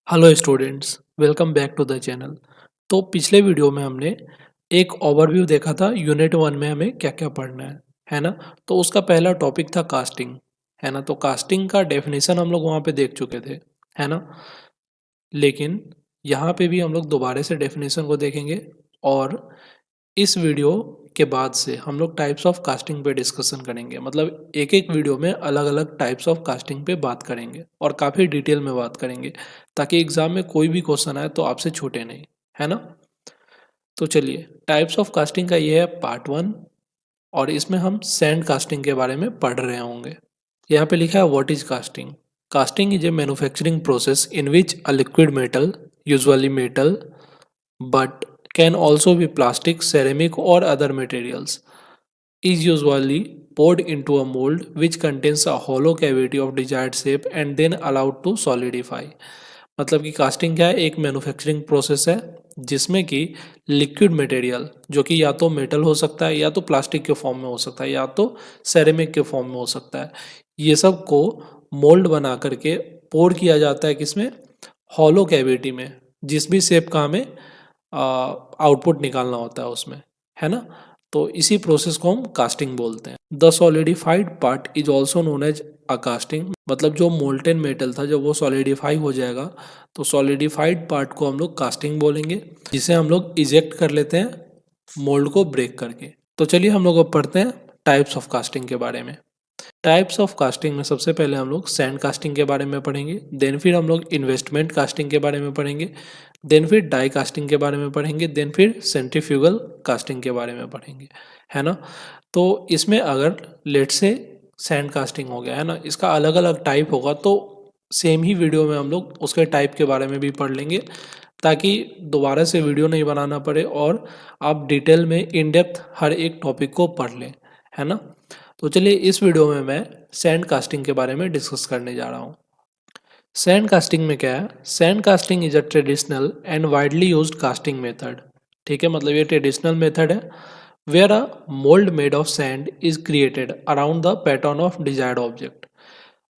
Hello students, welcome back to the channel. तो पिछले video में हमने एक ओवरव्यू देखा था यूनिट वन में हमें क्या क्या पढ़ना है ना। तो उसका पहला टॉपिक था कास्टिंग, है ना। तो कास्टिंग का डेफिनेशन हम लोग वहाँ पे देख चुके थे, है ना। लेकिन यहाँ पे भी हम लोग दोबारा से डेफिनेशन को देखेंगे और इस वीडियो के बाद से हम लोग टाइप्स ऑफ कास्टिंग पे डिस्कशन करेंगे। मतलब एक एक वीडियो में अलग अलग टाइप्स ऑफ कास्टिंग पे बात करेंगे और काफ़ी डिटेल में बात करेंगे, ताकि एग्जाम में कोई भी क्वेश्चन आए तो आपसे छूटे नहीं, है ना। तो चलिए, टाइप्स ऑफ कास्टिंग का ये है पार्ट वन और इसमें हम सैंड कास्टिंग के बारे में पढ़ रहे होंगे। यहाँ पे लिखा है what is casting. Casting is a manufacturing process in which a liquid metal, usually metal but can also be plastic, ceramic, or other materials, is usually poured into a mold which contains a hollow cavity of desired shape and then allowed to solidify। मतलब कि casting क्या है, एक manufacturing process है जिसमें कि liquid material, जो कि या तो मेटल हो सकता है, या तो प्लास्टिक के फॉर्म में हो सकता है, या तो सेरेमिक के फॉर्म में हो सकता है, ये सब को मोल्ड बना करके पोर किया जाता है किसमें, हॉलो कैविटी में, जिस भी शेप का हमें आउटपुट निकालना होता है उसमें, है ना। तो इसी प्रोसेस को हम कास्टिंग बोलते हैं। The solidified part is also known as a casting. मतलब जो मोल्टेन मेटल था जब वो सॉलिडिफाई हो जाएगा तो सॉलिडिफाइड पार्ट को हम लोग कास्टिंग बोलेंगे, जिसे हम लोग इजेक्ट कर लेते हैं मोल्ड को ब्रेक करके। तो चलिए हम लोग अब पढ़ते हैं टाइप्स ऑफ कास्टिंग के बारे में। टाइप्स ऑफ कास्टिंग में सबसे पहले हम लोग सैंड कास्टिंग के बारे में पढ़ेंगे, देन फिर हम लोग इन्वेस्टमेंट कास्टिंग के बारे में पढ़ेंगे, देन फिर डाई कास्टिंग के बारे में पढ़ेंगे, देन फिर सेंट्रीफ्यूगल कास्टिंग के बारे में पढ़ेंगे, है ना। तो इसमें अगर लेट से सैंड कास्टिंग हो गया, है ना, इसका अलग अलग टाइप होगा तो सेम ही वीडियो में हम लोग उसके टाइप के बारे में भी पढ़ लेंगे, ताकि दोबारा से वीडियो नहीं बनाना पड़े और आप डिटेल में इन डेप्थ हर एक टॉपिक को पढ़ लें, है ना। तो चलिए इस वीडियो में मैं सैंड कास्टिंग के बारे में डिस्कस करने जा रहा हूँ। सैंड कास्टिंग में क्या है, sand casting is a traditional and widely used casting method. ठीक है, मतलब ये ट्रेडिशनल मेथड है where a mould made of sand is created around the pattern of desired object.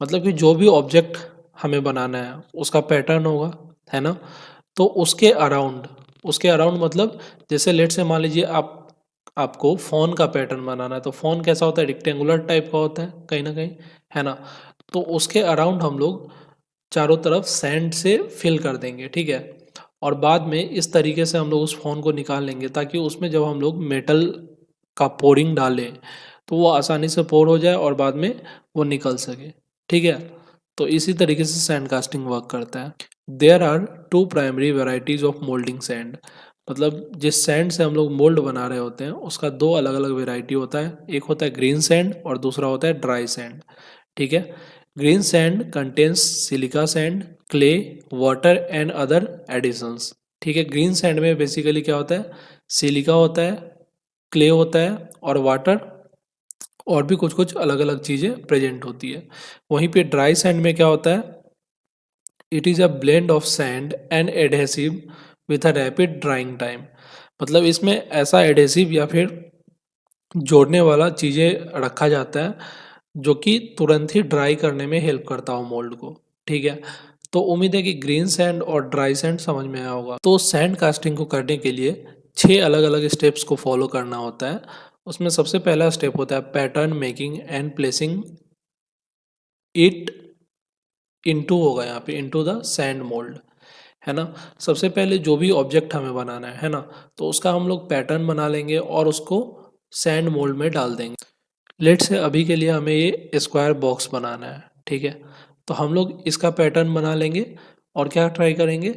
मतलब कि जो भी ऑब्जेक्ट हमें बनाना है उसका पैटर्न होगा, है ना। तो उसके अराउंड मतलब जैसे लेट से मान लीजिए आपको फ़ोन का पैटर्न बनाना है, तो फ़ोन कैसा होता है, रेक्टेंगुलर टाइप का होता है कहीं ना कहीं, है ना। तो उसके अराउंड हम लोग चारों तरफ सैंड से फिल कर देंगे, ठीक है। और बाद में इस तरीके से हम लोग उस फ़ोन को निकाल लेंगे ताकि उसमें जब हम लोग मेटल का पोरिंग डालें तो वो आसानी से पोर हो जाए और बाद में वो निकल सके, ठीक है। तो इसी तरीके से सैंड कास्टिंग वर्क करता है। There are two primary varieties of moulding sand. मतलब जिस सैंड से हम लोग मोल्ड बना रहे होते हैं उसका दो अलग अलग वेराइटी होता है, एक होता है ग्रीन सैंड और दूसरा होता है ड्राई सैंड, ठीक है। Green sand contains silica sand, clay, water and other additions. ठीक है, ग्रीन सैंड में बेसिकली क्या होता है, सिलिका होता है, क्ले होता है और वाटर, और भी कुछ कुछ अलग अलग चीज़ें प्रेजेंट होती है। वहीं पे ड्राई सैंड में क्या होता है, it is a blend of sand and adhesive with a rapid drawing time. मतलब इसमें ऐसा एडहेसिव या फिर जोड़ने वाला चीज़ें रखा जाता है जो कि तुरंत ही ड्राई करने में हेल्प करता हो मोल्ड को, ठीक है। तो उम्मीद है कि ग्रीन सैंड और ड्राई सैंड समझ में आया होगा। तो सैंड कास्टिंग को करने के लिए 6 अलग अलग स्टेप्स को फॉलो करना होता है। उसमें सबसे पहला स्टेप होता है pattern making and placing it into, होगा यहाँ पे इनटू द सैंड मोल्ड, है ना। सबसे पहले जो भी ऑब्जेक्ट हमें बनाना है ना, तो उसका हम लोग पैटर्न बना लेंगे और उसको सैंड मोल्ड में डाल देंगे। लेट से अभी के लिए हमें ये स्क्वायर बॉक्स बनाना है, ठीक है। तो हम लोग इसका पैटर्न बना लेंगे और क्या ट्राई करेंगे,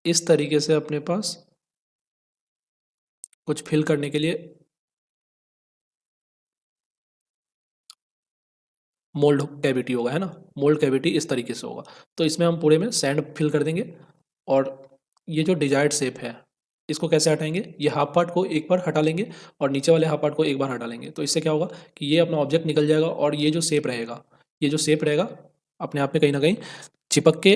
इस तरीके से अपने पास कुछ फिल करने के लिए मोल्ड कैविटी होगा, है ना। मोल्ड कैविटी इस तरीके से होगा, तो इसमें हम पूरे में सैंड फिल कर देंगे। और ये जो डिजायर्ड शेप है इसको कैसे हटाएंगे, ये हाफ पार्ट को एक बार हटा लेंगे और नीचे वाले हाफ पार्ट को एक बार हटा लेंगे। तो इससे क्या होगा कि ये अपना ऑब्जेक्ट निकल जाएगा और ये जो शेप रहेगा, ये जो शेप रहेगा अपने आप में कहीं ना कहीं चिपक के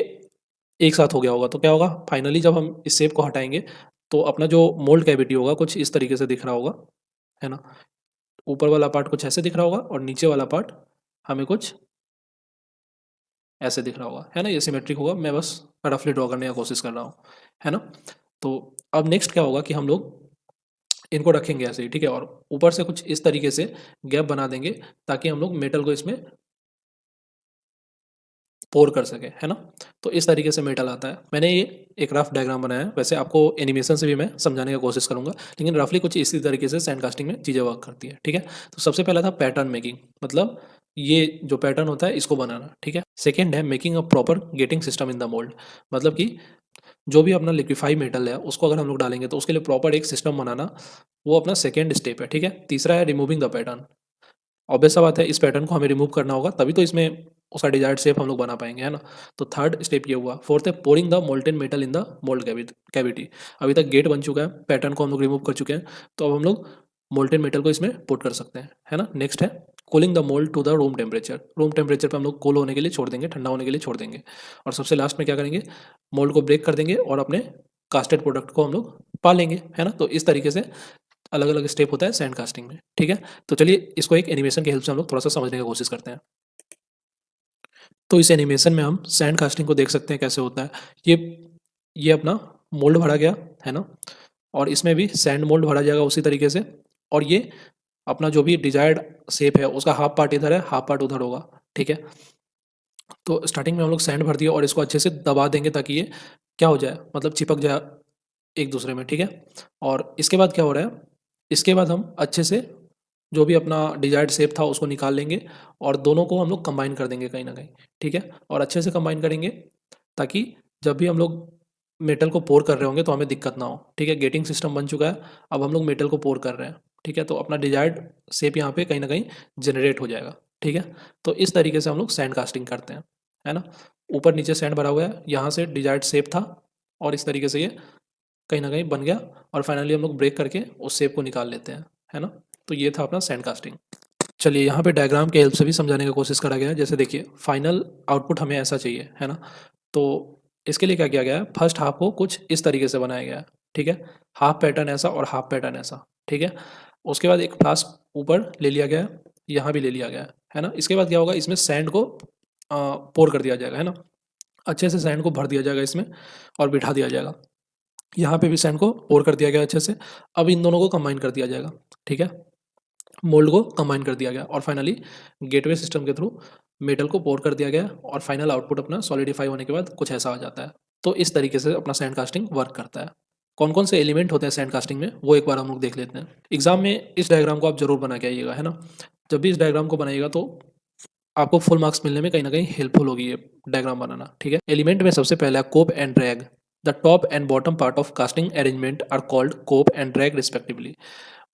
एक साथ हो गया होगा। तो क्या होगा, फाइनली जब हम इस शेप को हटाएंगे तो अपना जो मोल्ड कैविटी होगा कुछ इस तरीके से दिख रहा होगा, है ना। ऊपर वाला पार्ट कुछ ऐसे दिख रहा होगा और नीचे वाला पार्ट हमें कुछ ऐसे दिख रहा होगा, है ना, ये सिमेट्रिक होगा, मैं बस रफली ड्रॉ करने की कोशिश कर रहा हूँ, है ना। तो अब नेक्स्ट क्या होगा कि हम लोग इनको रखेंगे ऐसे ही, ठीक है, और ऊपर से कुछ इस तरीके से गैप बना देंगे ताकि हम लोग मेटल को इसमें पोर कर सके, है ना। तो इस तरीके से मेटल आता है। मैंने ये एक रफ डायग्राम बनाया है, वैसे आपको एनिमेशन से भी मैं समझाने की कोशिश करूंगा, लेकिन रफली कुछ इसी तरीके से सैंड कास्टिंग में चीज़ें वर्क करती है, ठीक है। तो सबसे पहला था पैटर्न मेकिंग, मतलब ये जो पैटर्न होता है इसको बनाना, ठीक है। सेकेंड है making a proper getting system in the mould, मतलब कि जो भी अपना लिक्विफाई मेटल है उसको अगर हम लोग डालेंगे तो उसके लिए प्रॉपर एक सिस्टम बनाना, वो अपना सेकेंड स्टेप है, ठीक है। तीसरा है रिमूविंग द पैटर्न, ऑब्वियस सा बात है इस पैटर्न को हमें रिमूव करना होगा तभी तो इसमें उसका डिजायर्ड शेप हम लोग बना पाएंगे, है ना। तो थर्ड स्टेप ये हुआ। फोर्थ है pouring the molten metal in the mould cavity. अभी तक गेट बन चुका है, पैटर्न को हम लोग रिमूव कर चुके हैं, तो अब हम लोग मोल्टेन मेटल को इसमें पुट कर सकते हैं, है ना। नेक्स्ट है cooling the mould to the room temperature. Room temperature पर हम लोग कूल होने के लिए छोड़ देंगे, ठंडा होने के लिए छोड़ देंगे, और सबसे लास्ट में क्या करेंगे, मोल्ड को ब्रेक कर देंगे और अपने कास्टेड प्रोडक्ट को हम लोग पा लेंगे, है ना। तो इस तरीके से अलग अलग स्टेप होता है सैंड कास्टिंग में, ठीक है। तो चलिए इसको एक एनिमेशन की हेल्प से हम लोग थोड़ा सा समझने की कोशिश करते हैं। तो इस एनिमेशन में हम सैंड कास्टिंग को देख सकते हैं कैसे होता है। ये ये अपना मोल्ड भरा गया, है ना, और इसमें भी सैंड मोल्ड भरा जाएगा उसी तरीके से, और ये अपना जो भी डिजायर्ड शेप है उसका हाफ पार्ट इधर है, हाफ पार्ट उधर होगा, ठीक है। तो स्टार्टिंग में हम लोग सैंड भर दिया और इसको अच्छे से दबा देंगे ताकि ये क्या हो जाए, मतलब चिपक जाए एक दूसरे में, ठीक है। और इसके बाद क्या हो रहा है, इसके बाद हम अच्छे से जो भी अपना डिजायर्ड शेप था उसको निकाल लेंगे और दोनों को हम लोग कंबाइन कर देंगे कहीं ना कहीं, ठीक है, और अच्छे से कंबाइन करेंगे ताकि जब भी हम लोग मेटल को पोर कर रहे होंगे तो हमें दिक्कत ना हो, ठीक है। गेटिंग सिस्टम बन चुका है, अब हम लोग मेटल को पोर कर रहे हैं, ठीक है, तो अपना डिजायर्ड शेप यहाँ पे कहीं ना कहीं जनरेट हो जाएगा, ठीक है। तो इस तरीके से हम लोग सैंड कास्टिंग करते हैं, है ना। ऊपर नीचे सैंड भरा हुआ है, यहाँ से डिजायर्ड शेप था और इस तरीके से ये कहीं न कहीं बन गया और फाइनली हम लोग ब्रेक करके उस शेप को निकाल लेते हैं, है ना। तो ये था अपना सैंड कास्टिंग। चलिए यहाँ पे डायग्राम की हेल्प से भी समझाने की कोशिश करा गया है। जैसे देखिए फाइनल आउटपुट हमें ऐसा चाहिए, है ना। तो इसके लिए क्या किया गया है, फर्स्ट हाफ को कुछ इस तरीके से बनाया गया है, ठीक है। हाफ पैटर्न ऐसा और हाफ पैटर्न ऐसा, ठीक है। उसके बाद एक फ्लास्क ऊपर ले लिया गया है, यहाँ भी ले लिया गया है ना। इसके बाद क्या होगा, इसमें सैंड को पोर कर दिया जाएगा, है ना। अच्छे से सैंड को भर दिया जाएगा इसमें और बिठा दिया जाएगा। यहाँ पे भी सैंड को पोर कर दिया गया अच्छे से। अब इन दोनों को कंबाइन कर दिया जाएगा, ठीक है। मोल्ड को कंबाइन कर दिया गया और फाइनली गेटवे सिस्टम के थ्रू मेटल को पोर कर दिया गया और फाइनल आउटपुट अपना सॉलिडिफाई होने के बाद कुछ ऐसा आ जाता है। तो इस तरीके से अपना सैंड कास्टिंग वर्क करता है। कौन कौन से एलिमेंट होते हैं सैंड कास्टिंग में वो एक बार हम लोग देख लेते हैं। एग्जाम में इस डायग्राम को आप जरूर बना के आइएगा, है ना। जब भी इस डायग्राम को बनाइएगा तो आपको फुल मार्क्स मिलने में कहीं ना कहीं हेल्पफुल होगी ये डायग्राम बनाना, ठीक है। एलिमेंट में सबसे पहला है cope and drag. The top and bottom part of casting arrangement are called cope and drag respectively.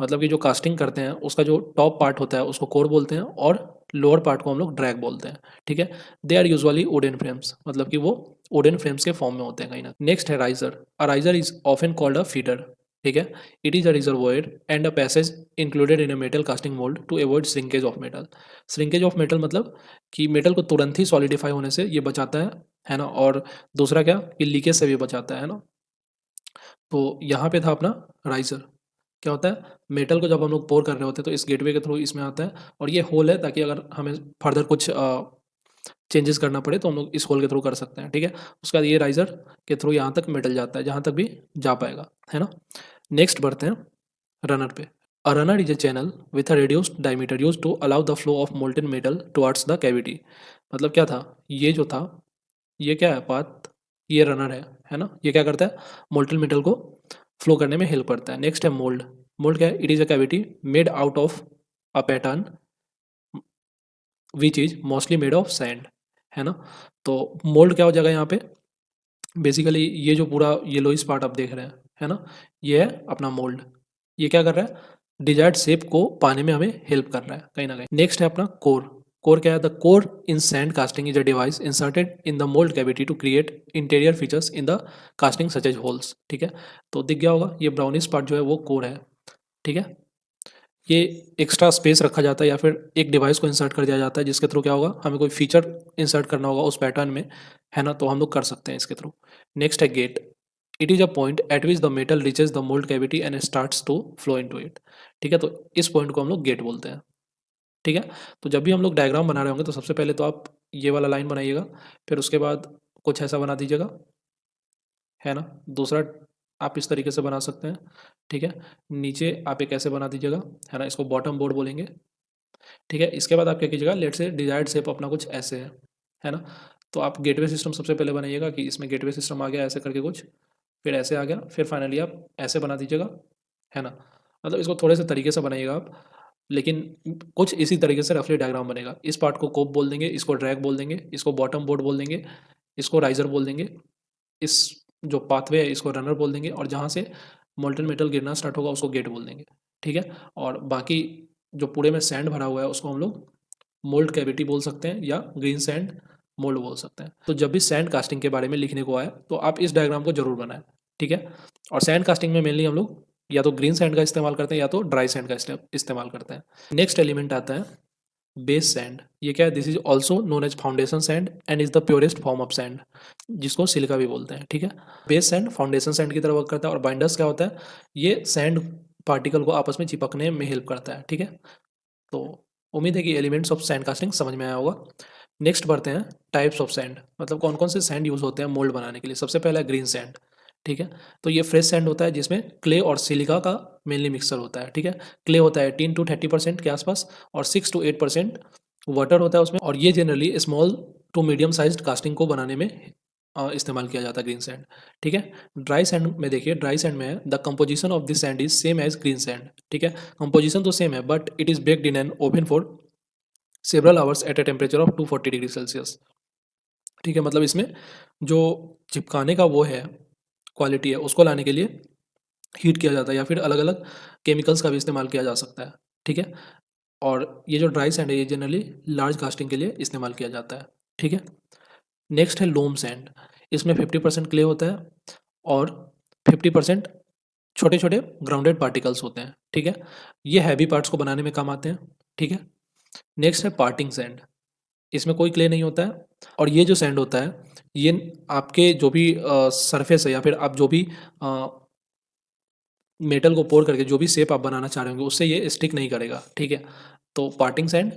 मतलब कि जो कास्टिंग करते हैं उसका जो टॉप पार्ट होता है उसको कोर बोलते हैं और लोअर पार्ट को हम लोग ड्रैग बोलते हैं, ठीक है। They are usually wooden frames, मतलब कि वो वुडन फ्रेम्स के फॉर्म में होते हैं कहीं ना। नेक्स्ट है riser. A riser is often called a feeder, ठीक है। It is a reservoir and a passage included in a metal casting mould to avoid shrinkage of metal. Shrinkage of metal मतलब कि मेटल को तुरंत ही solidify होने से ये बचाता है ना। और दूसरा क्या कि लीकेज से भी बचाता है ना। तो यहाँ पे था अपना राइजर। क्या होता है, मेटल को जब हम लोग पोर कर रहे होते हैं तो इस गेटवे के थ्रू इसमें आता है और ये होल है ताकि अगर हमें फर्दर कुछ चेंजेस करना पड़े तो हम लोग इस होल के थ्रू कर सकते हैं, ठीक है। उसके बाद ये राइजर के थ्रू यहाँ तक मेटल जाता है जहाँ तक भी जा पाएगा, है ना। नेक्स्ट बढ़ते हैं रनर पे। A runner is a channel with a reduced diameter used to allow the flow of molten metal towards the cavity। मतलब क्या था, ये जो था ये क्या है पाथ, ये रनर है ना। ये क्या करता है, मोल्टन मेटल को फ्लो करने में हेल्प करता है। नेक्स्ट है मोल्ड। मोल्ड क्या है, it is a cavity made out of a pattern which is mostly made of sand, है ना। तो मोल्ड क्या हो जाएगा यहाँ पे, बेसिकली ये जो पूरा येलोइश पार्ट आप देख रहे हैं, है ना, ये है अपना मोल्ड। ये क्या कर रहा है, डिजायर्ड शेप को पाने में हमें हेल्प कर रहा है कहीं ना कहीं। नेक्स्ट है अपना कोर। कोर क्या है, the core in sand casting is a device inserted in the mould cavity to create interior features in the casting such as holes, ठीक है। तो दिख गया होगा ये ब्राउनिश पार्ट जो है वो कोर है, ठीक है। ये एक्स्ट्रा स्पेस रखा जाता है या फिर एक डिवाइस को इंसर्ट कर दिया जाता है जिसके थ्रू क्या होगा, हमें कोई फीचर इंसर्ट करना होगा उस पैटर्न में, है ना, तो हम लोग कर सकते हैं इसके थ्रू। नेक्स्ट है gate. It is a point at which the metal reaches the mould cavity and starts to flow into it, ठीक है। तो इस पॉइंट को हम लोग गेट बोलते हैं। ठीक है। तो जब भी हम लोग डायग्राम बना रहे होंगे तो सबसे पहले तो आप ये वाला लाइन बनाइएगा, फिर उसके बाद कुछ ऐसा बना दीजिएगा, है ना। दूसरा आप इस तरीके से बना सकते हैं, ठीक है। नीचे आप एक ऐसे बना दीजिएगा, है ना, इसको बॉटम बोर्ड बोलेंगे, ठीक है। इसके बाद आप क्या कीजिएगा, लेट्स से डिजायर्ड शेप अपना कुछ ऐसे है ना। तो आप गेटवे सिस्टम सबसे पहले बनाइएगा कि इसमें गेटवे सिस्टम आ गया ऐसे करके कुछ, फिर ऐसे आ गया, फिर फाइनली आप ऐसे बना दीजिएगा, है ना। मतलब इसको थोड़े से तरीके से बनाइएगा आप, लेकिन कुछ इसी तरीके से रफली डायग्राम बनेगा। इस पार्ट को कोप बोल देंगे, इसको ड्रैग बोल देंगे, इसको बॉटम बोर्ड बोल देंगे, इसको राइजर बोल देंगे, इस जो पाथवे है इसको रनर बोल देंगे, और जहाँ से मोल्टन मेटल गिरना स्टार्ट होगा उसको गेट बोल देंगे, ठीक है। और बाकी जो पूरे में सैंड भरा हुआ है उसको हम लोग मोल्ड कैविटी बोल सकते हैं या ग्रीन सैंड मोल्ड बोल सकते हैं। तो जब भी सैंड कास्टिंग के बारे में लिखने को आए तो आप इस डायग्राम को जरूर बनाएं, ठीक है। और सैंड कास्टिंग में मेनली हम लोग या तो ग्रीन सैंड का इस्तेमाल करते हैं या तो ड्राई सैंड का इस्तेमाल करते हैं। नेक्स्ट एलिमेंट आता है बेस सैंड। ये क्या है, this is also known as foundation sand and is the purest form of sand, जिसको सिलिका भी बोलते हैं, ठीक है। बेस सैंड फाउंडेशन सैंड की तरह वर्क करता है, और बाइंडर्स क्या होता है, ये सैंड पार्टिकल को आपस में चिपकने में हेल्प करता है, ठीक है। तो उम्मीद है कि एलिमेंट्स ऑफ सैंड कास्टिंग समझ में आया होगा। नेक्स्ट बढ़ते हैं टाइप्स ऑफ सैंड, मतलब कौन कौन से सैंड यूज़ होते हैं मोल्ड बनाने के लिए। सबसे पहला है ग्रीन सैंड, ठीक है। तो ये फ्रेश सैंड होता है जिसमें क्ले और सिलिका का मेनली मिक्सर होता है, ठीक है। क्ले होता है 10 to 30% के आसपास, और 6 to 8% वाटर होता है उसमें, और ये generally small to medium sized casting को बनाने में इस्तेमाल किया जाता है ग्रीन सैंड, ठीक है। ड्राई सैंड में देखिए, ड्राई सैंड में है the composition of this sand is same as green sand, ठीक है। कंपोजिशन तो सेम है but it is baked in an oven for several hours at a temperature of 240 degree Celsius, ठीक है। मतलब इसमें जो चिपकाने का वो है क्वालिटी है उसको लाने के लिए हीट किया जाता है, या फिर अलग अलग केमिकल्स का भी इस्तेमाल किया जा सकता है, ठीक है। और ये जो ड्राई सैंड है ये जनरली लार्ज कास्टिंग के लिए इस्तेमाल किया जाता है, ठीक है। नेक्स्ट है लोम सैंड। इसमें 50% क्ले होता है और 50% छोटे छोटे ग्राउंडेड पार्टिकल्स होते हैं, ठीक है। ये हैवी पार्ट्स को बनाने में काम आते हैं, ठीक है। नेक्स्ट है पार्टिंग सैंड। इसमें कोई क्ले नहीं होता है, और ये जो सैंड होता है ये आपके जो भी सरफेस है या फिर आप जो भी मेटल को पोर करके जो भी शेप आप बनाना चाह रहे होंगे उससे ये स्टिक नहीं करेगा, ठीक है। तो parting sand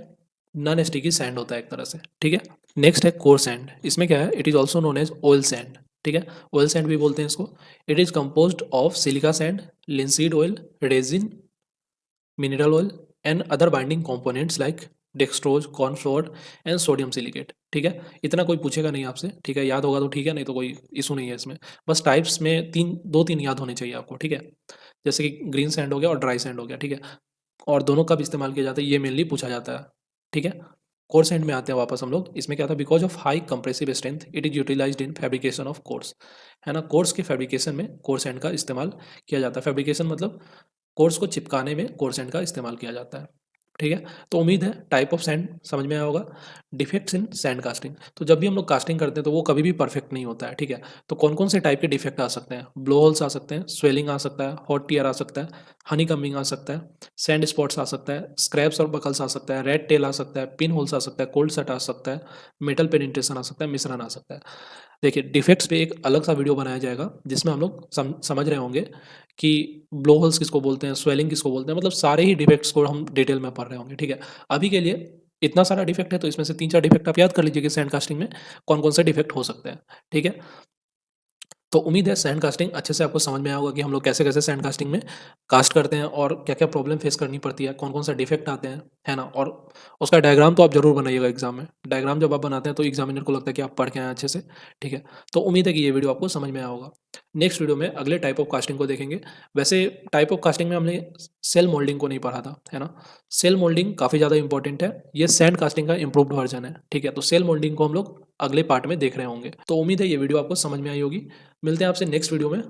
non sticky sand होता है एक तरह से, ठीक है। नेक्स्ट है कोर सैंड। इसमें क्या है, it is also known as oil sand, ठीक है। ऑयल सैंड भी बोलते हैं इसको। It is composed of silica sand, linseed oil, resin, mineral oil and other binding components like dextrose, cornflour and sodium silicate, ठीक है। इतना कोई पूछेगा नहीं आपसे, ठीक है, याद होगा तो ठीक है, नहीं तो कोई इशू नहीं है इसमें। बस टाइप्स में दो तीन याद होने चाहिए आपको, ठीक है। जैसे कि ग्रीन सैंड हो गया और ड्राई सैंड हो गया, ठीक है। और दोनों कब इस्तेमाल किया जाता है ये मेनली पूछा जाता है, ठीक है। कोर्स एंड में आते हैं वापस हम लोग। इसमें क्या था, because of high compressive strength it is utilized in fabrication of cores, है ना। कोर्स के फैब्रिकेशन में कोर्स एंड का इस्तेमाल किया जाता है। फैब्रिकेशन मतलब कोर्स को चिपकाने में कोर्स एंड का इस्तेमाल किया जाता है, ठीक है। तो उम्मीद है टाइप ऑफ सैंड समझ में आया होगा। डिफेक्ट्स इन सैंड कास्टिंग, तो जब भी हम लोग कास्टिंग करते हैं तो वो कभी भी परफेक्ट नहीं होता है, ठीक है। तो कौन कौन से टाइप के डिफेक्ट आ सकते हैं, ब्लो होल्स आ सकते हैं, स्वेलिंग आ सकता है, हॉट टीयर आ सकता है, हनी कमिंग आ सकता है, सैंड स्पॉट्स आ सकता है, स्क्रैप्स और बकल्स आ सकता है, रेड टेल आ सकता है, पिन होल्स आ सकता है, कोल्ड सट आ सकता है, मेटल पेनिट्रेशन आ सकता है, मिश्रण आ सकता है। देखिए डिफेक्ट्स पे एक अलग सा वीडियो बनाया जाएगा जिसमें हम लोग समझ रहे होंगे कि ब्लो होल्स किसको बोलते हैं, स्वेलिंग किसको बोलते हैं, मतलब सारे ही डिफेक्ट्स को हम डिटेल में पढ़ रहे होंगे, ठीक है। अभी के लिए इतना सारा डिफेक्ट है तो इसमें से 3-4 डिफेक्ट आप याद कर लीजिए कि सैंड कास्टिंग में कौन कौन से डिफेक्ट हो सकते हैं, ठीक है। तो उम्मीद है सैंड कास्टिंग अच्छे से आपको समझ में आया होगा कि हम लोग कैसे कैसे सैंड कास्टिंग में कास्ट करते हैं और क्या क्या प्रॉब्लम फेस करनी पड़ती है, कौन कौन सा डिफेक्ट आते हैं, है ना। और उसका डायग्राम तो आप जरूर बनाइएगा एग्जाम में। डायग्राम जब आप बनाते हैं तो एग्जामिनर को लगता है कि आप पढ़ के आए अच्छे से, ठीक है। तो उम्मीद है कि ये वीडियो आपको समझ में आया होगा। नेक्स्ट वीडियो में अगले टाइप ऑफ कास्टिंग को देखेंगे। वैसे टाइप ऑफ कास्टिंग में हमने सेल मोल्डिंग को नहीं पढ़ा था, है ना। सेल मोल्डिंग काफ़ी ज़्यादा इंपॉर्टेंट है, ये सैंड कास्टिंग का इंप्रूव्ड वर्जन है, ठीक है। तो सेल मोल्डिंग को हम लोग अगले पार्ट में देख रहे होंगे। तो उम्मीद है ये वीडियो आपको समझ में आई होगी। मिलते हैं आपसे नेक्स्ट वीडियो में।